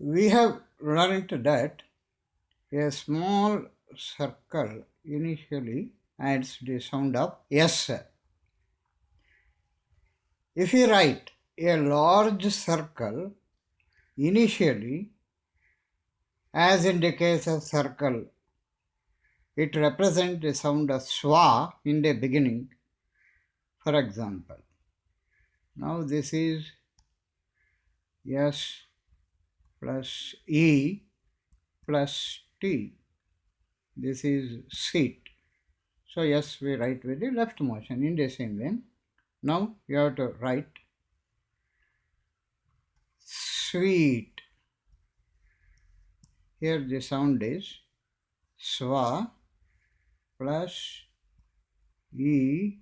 We have learned that a small circle initially adds the sound of S. If we write a large circle initially, as in the case of circle, it represents the sound of swa in the beginning. For example, now this is S plus E plus T. This is seat. So yes, we write with the left motion in the same way. Now you have to write sweet. Here the sound is swa plus E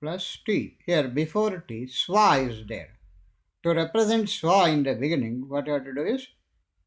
plus T. Here before T, swa is there. To represent swa in the beginning, what you have to do is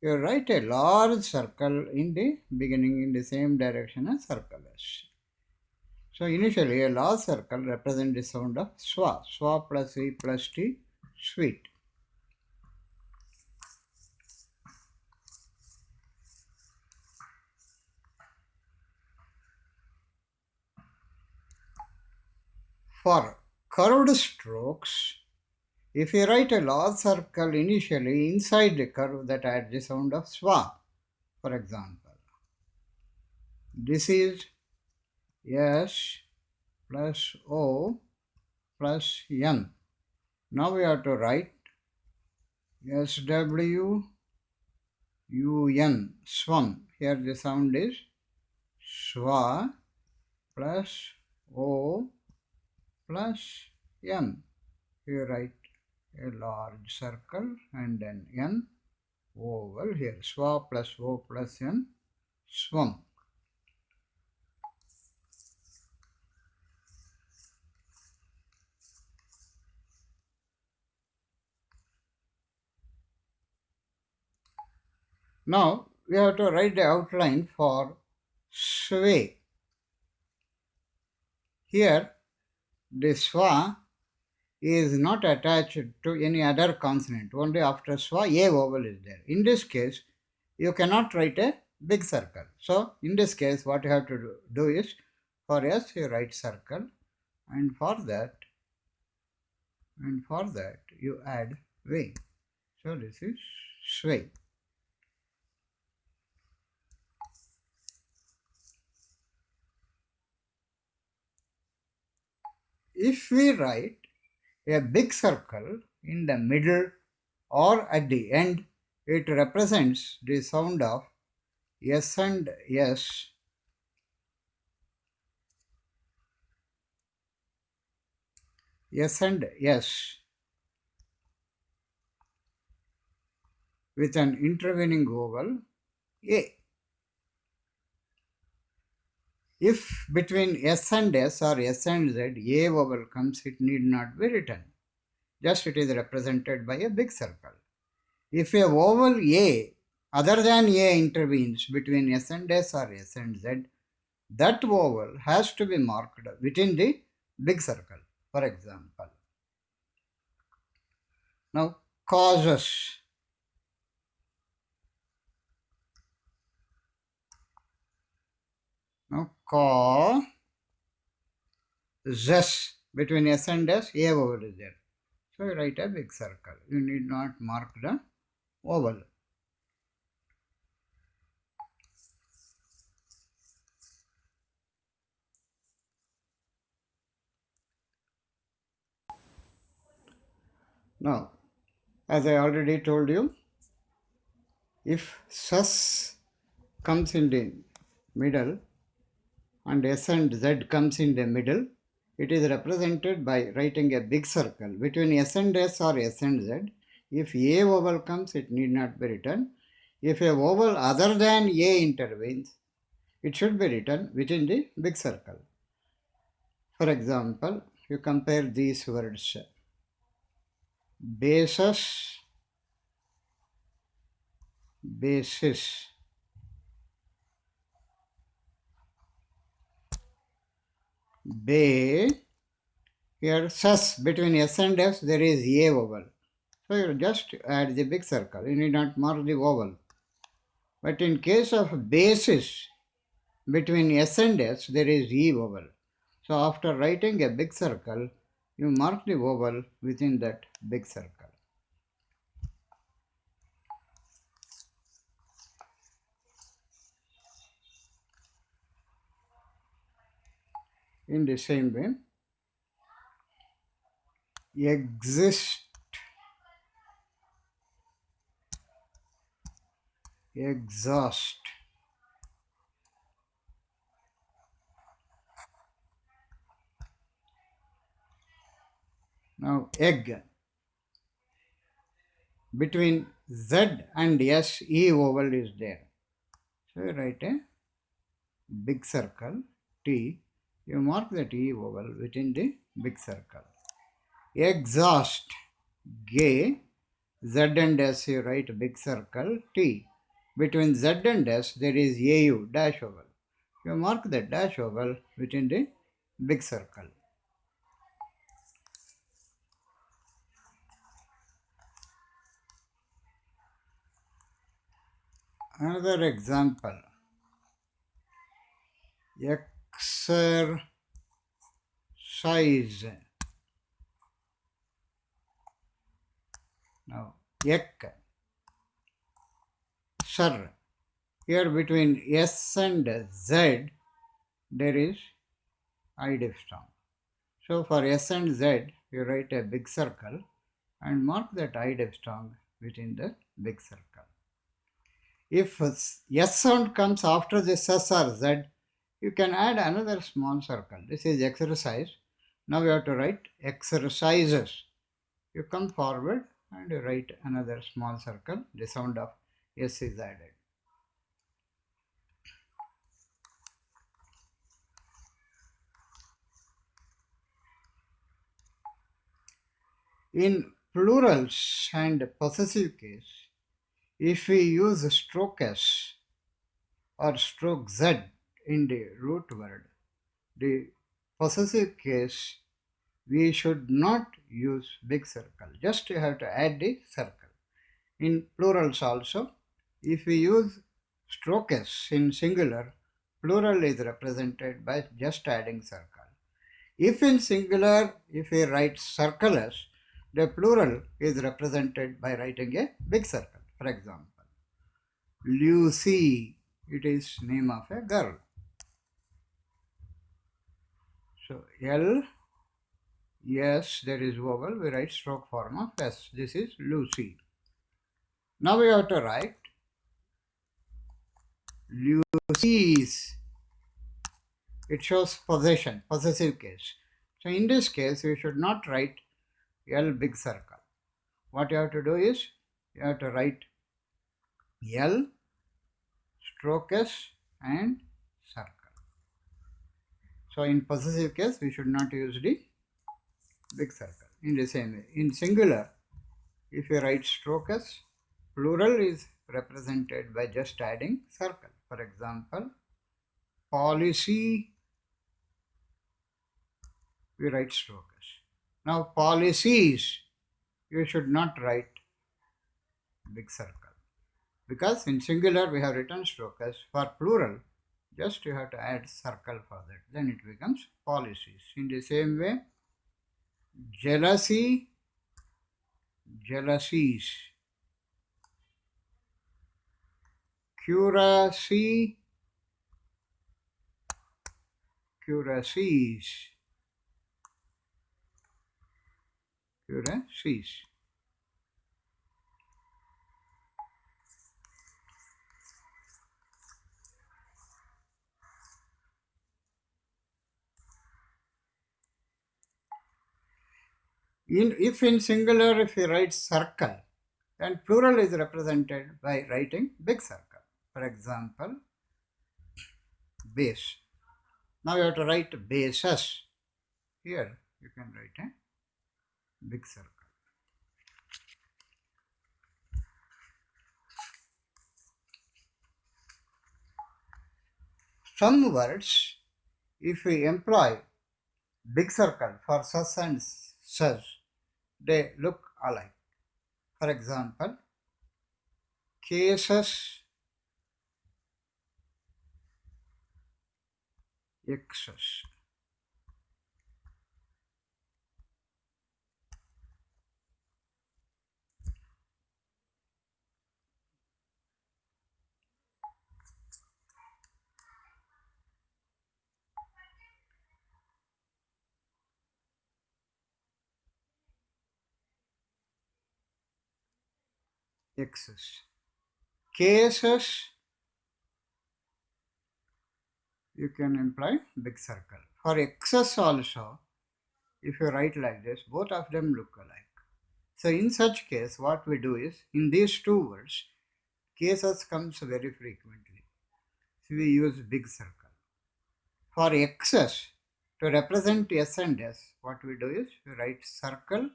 you write a large circle in the beginning in the same direction as circle S. So initially a large circle represents the sound of swa. Swa plus E plus T, sweet. For curved strokes, if you write a large circle initially inside the curve that adds the sound of swa, for example, this is S plus O plus N. Now we have to write SW UN, swan. Here the sound is swa plus O plus N. You write a large circle and then N oval here. Swa plus O plus N, swan. Now we have to write the outline for sway. Here the swa is not attached to any other consonant. Only after swa a vowel is there. In this case, you cannot write a big circle. So in this case, what you have to do is for S you write circle, and for that you add way. So this is sway. If we write a big circle in the middle or at the end, it represents the sound of S and S, S and S with an intervening vowel A. If between S and S or S and Z A vowel comes, it need not be written. Just it is represented by a big circle. If a vowel A other than A intervenes between S and S or S and Z, that vowel has to be marked within the big circle. For example, now causes. Now causes between S and S, A vowel is there. So you write a big circle. You need not mark the vowel. Now, as I already told you, if sus comes in the middle and S and Z comes in the middle, it is represented by writing a big circle between S and S or S and Z. If A vowel comes, it need not be written. If a vowel other than A intervenes, it should be written within the big circle. For example, you compare these words. Basis, basis. Bay, here sus between S and S there is A vowel. So you just add the big circle. You need not mark the oval. But in case of basis between S and S, there is E vowel. So after writing a big circle, you mark the vowel within that big circle. In the same way, exist, exhaust. Now egg. Between Z and S, E vowel is there. So you write a big circle, T. You mark that E vowel within the big circle. Exhaust, G. Z and S, you write big circle, T. Between Z and S, there is AU, dash vowel. You mark the dash vowel within the big circle. Another example, exercise. Now, ek, sir. Here between S and Z, there is I diphthong. So for S and Z, you write a big circle and mark that I diphthong within the big circle. If S sound comes after this S or Z, you can add another small circle. This is exercise. Now you have to write exercises. You come forward and you write another small circle. The sound of S is added. In plurals and possessive case, if we use stroke S or stroke Z in the root word, the possessive case, we should not use big circle. Just you have to add the circle. In plurals also, if we use stroke S in singular, plural is represented by just adding circle. If in singular, if we write circle S, the plural is represented by writing a big circle. For example, Lucy, it is name of a girl. So L, yes, there is vowel, we write stroke form of S. This is Lucy. Now we have to write Lucy's. It shows possession, possessive case. So in this case, we should not write L big circle. What you have to do is, you have to write L, stroke S and circle. So in possessive case, we should not use the big circle. In the same way, in singular, if you write stroke S, plural is represented by just adding circle. For example, policy, we write stroke S. Now policies, you should not write big circle, because in singular we have written stroke S. For plural, just you have to add circle for that, then it becomes policies. In the same way, jealousy, jealousies, curacy, curacies, curacies. If in singular, if you write circle, then plural is represented by writing big circle. For example, base. Now you have to write bases. Here you can write a big circle. Some words, if we employ big circle for sus and sus, they look alike. For example, cases excess. Excess. Cases, you can imply big circle. For excess also, if you write like this, both of them look alike. So in such case, what we do is, in these two words, cases comes very frequently. So we use big circle. For excess, to represent S and S, what we do is we write circle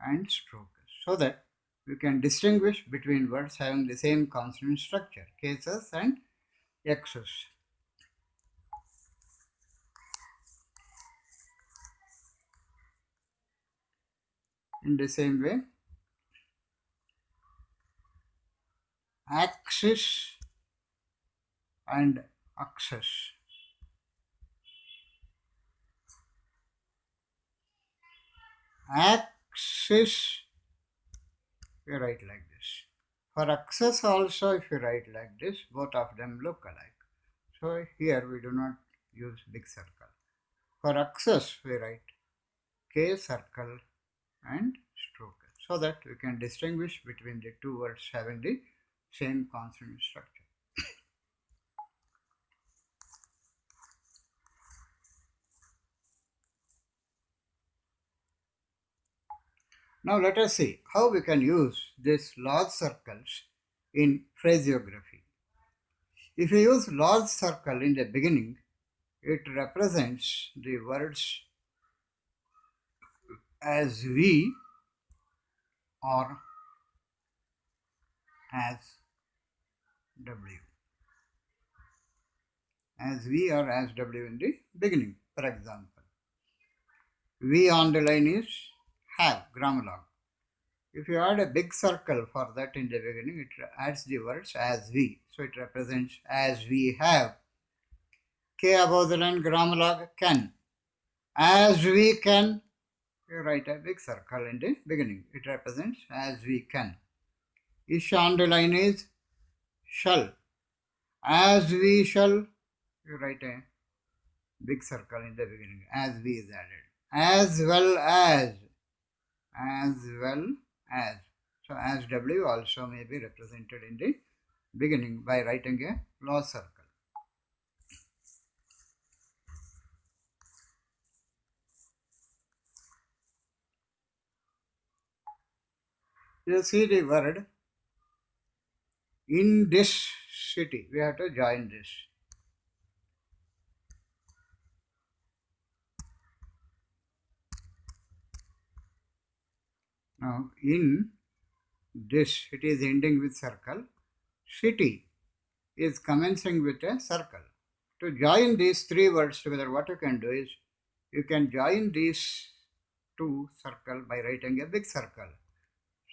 and stroke so that we can distinguish between words having the same consonant structure, cases and excess. In the same way, axis and access. Axis, we write like this. For access also, if you write like this, both of them look alike. So here we do not use big circle. For access, we write K circle and stroke so that we can distinguish between the two words having the same consonant structure. Now let us see how we can use these large circles in phraseography. If you use large circle in the beginning, it represents the words as we or as W. As we or as W in the beginning. For example, we on the line is have, grammar log. If you add a big circle for that in the beginning, it adds the words as we. So it represents as we have. K above the line, grammar log can. As we can, you write a big circle in the beginning. It represents as we can. Ish on the line is shall. As we shall, you write a big circle in the beginning. As we is added. As well as. As well as. So as W also may be represented in the beginning by writing a large circle. You see the word in this city. We have to join this. Now in this, it is ending with circle. City is commencing with a circle. To join these three words together, what you can do is you can join these two circle by writing a big circle.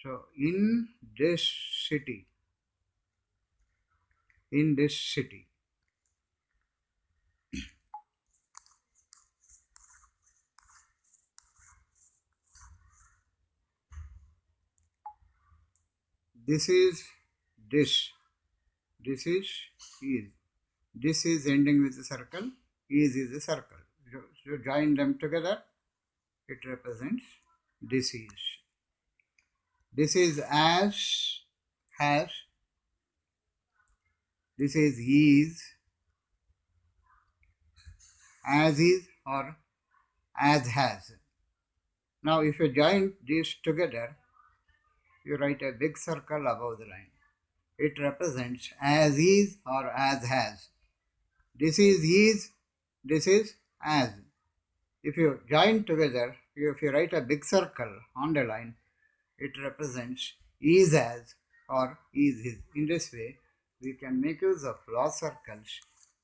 So in this city, in this city. This is this. This is. This is ending with a circle. Is a circle. So join them together. It represents this is. This is as, has. This is, as is, or as has. Now if you join these together, you write a big circle above the line. It represents as is or as has. This is, this is as. If you join together, if you write a big circle on the line, it represents is as or is his. In this way, we can make use of large circles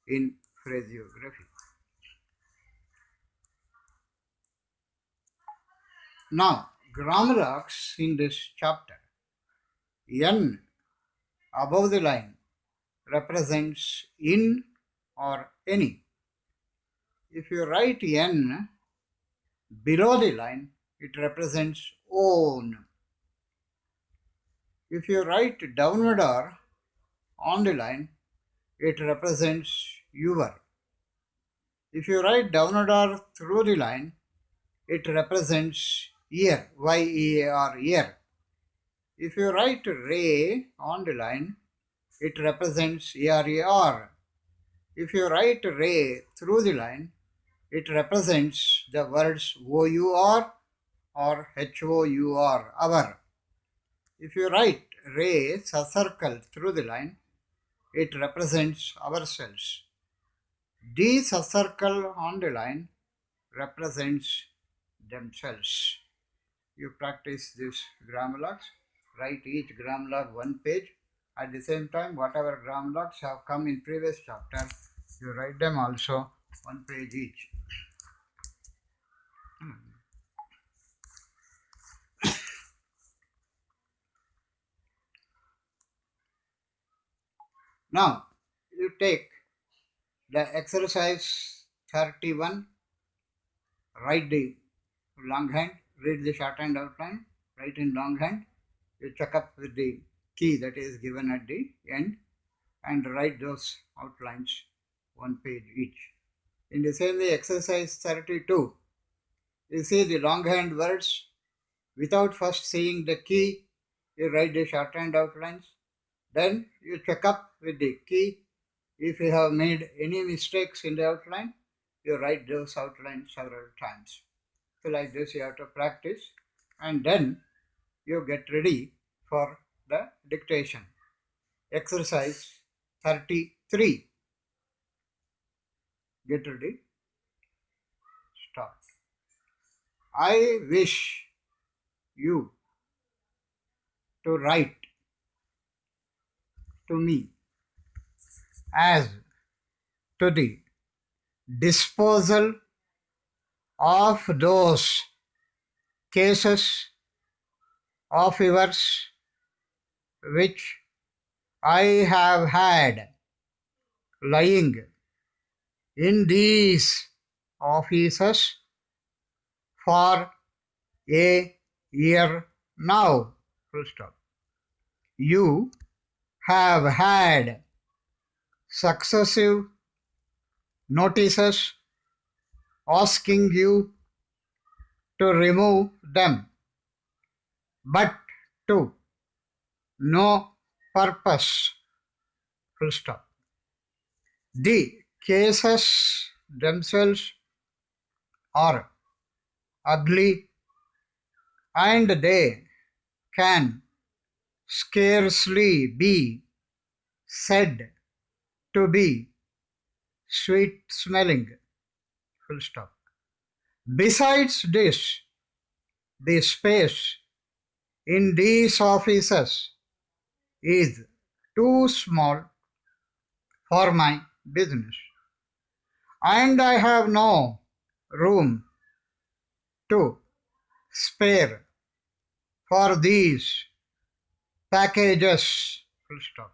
in phraseography. Now, grammar logs in this chapter. N above the line represents in or any. If you write N below the line, it represents own. If you write downward R on the line, it represents your. If you write downward R through the line, it represents year, Y-E-A-R, year. If you write ray on the line, it represents ER-A-R. If you write ray through the line, it represents the words O-U-R or H-O-U-R, our. If you write ray, a circle through the line, it represents ourselves. D, a circle on the line, represents themselves. You practice this grammar logs. Write each grammar log one page. At the same time, whatever grammar logs have come in previous chapter, you write them also one page each. Now, you take the exercise 31, write the longhand, read the shorthand outline, write in longhand, you check up with the key that is given at the end and write those outlines one page each. In the same way, exercise 32, you see the longhand words. Without first seeing the key, you write the shorthand outlines. Then you check up with the key. If you have made any mistakes in the outline, you write those outlines several times. So like this you have to practice, and then you get ready for the dictation. Exercise 33. Get ready. Start. I wish you to write to me as to the disposal of those cases of yours which I have had lying in these offices for a year now. Full stop. You have had successive notices asking you to remove them, but to no purpose. Full stop. The cases themselves are ugly and they can scarcely be said to be sweet smelling. Full stop. Besides this, the space in these offices is too small for my business, and I have no room to spare for these packages. Full stop.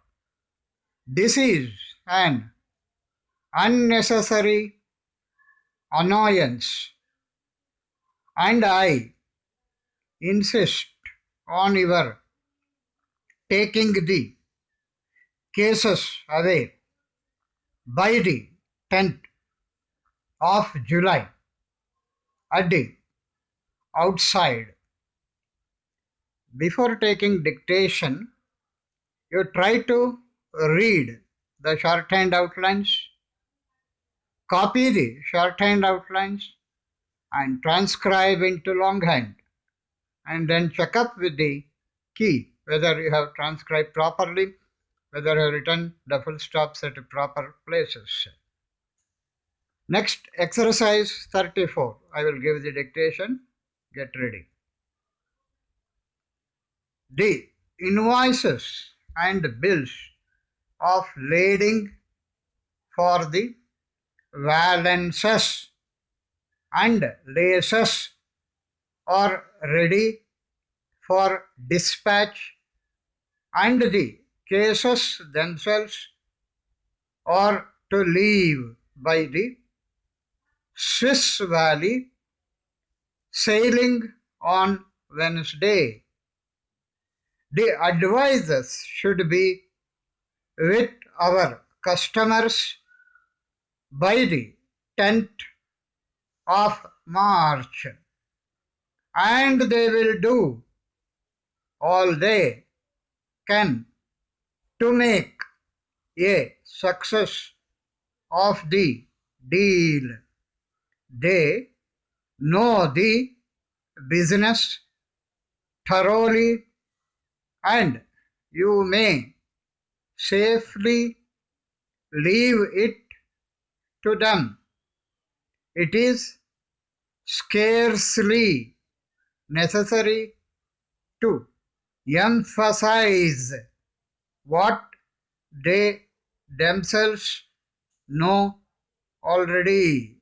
This is an unnecessary annoyance, and I insist on your taking the cases away by the 10th of July at the outside. Before taking dictation, you try to read the shorthand outlines, copy the shorthand outlines, and transcribe into longhand, and then check up with the key whether you have transcribed properly, whether you have written the full stops at proper places. Next, exercise 34. I will give the dictation. Get ready. The invoices and bills of lading for the valances and laces are ready for dispatch and the cases themselves are to leave by the Swiss Valley sailing on Wednesday. The advisors should be with our customers by the 10th of March, and they will do all they can to make a success of the deal. They know the business thoroughly, and you may safely leave it to them. It is scarcely necessary to emphasize what they themselves know already.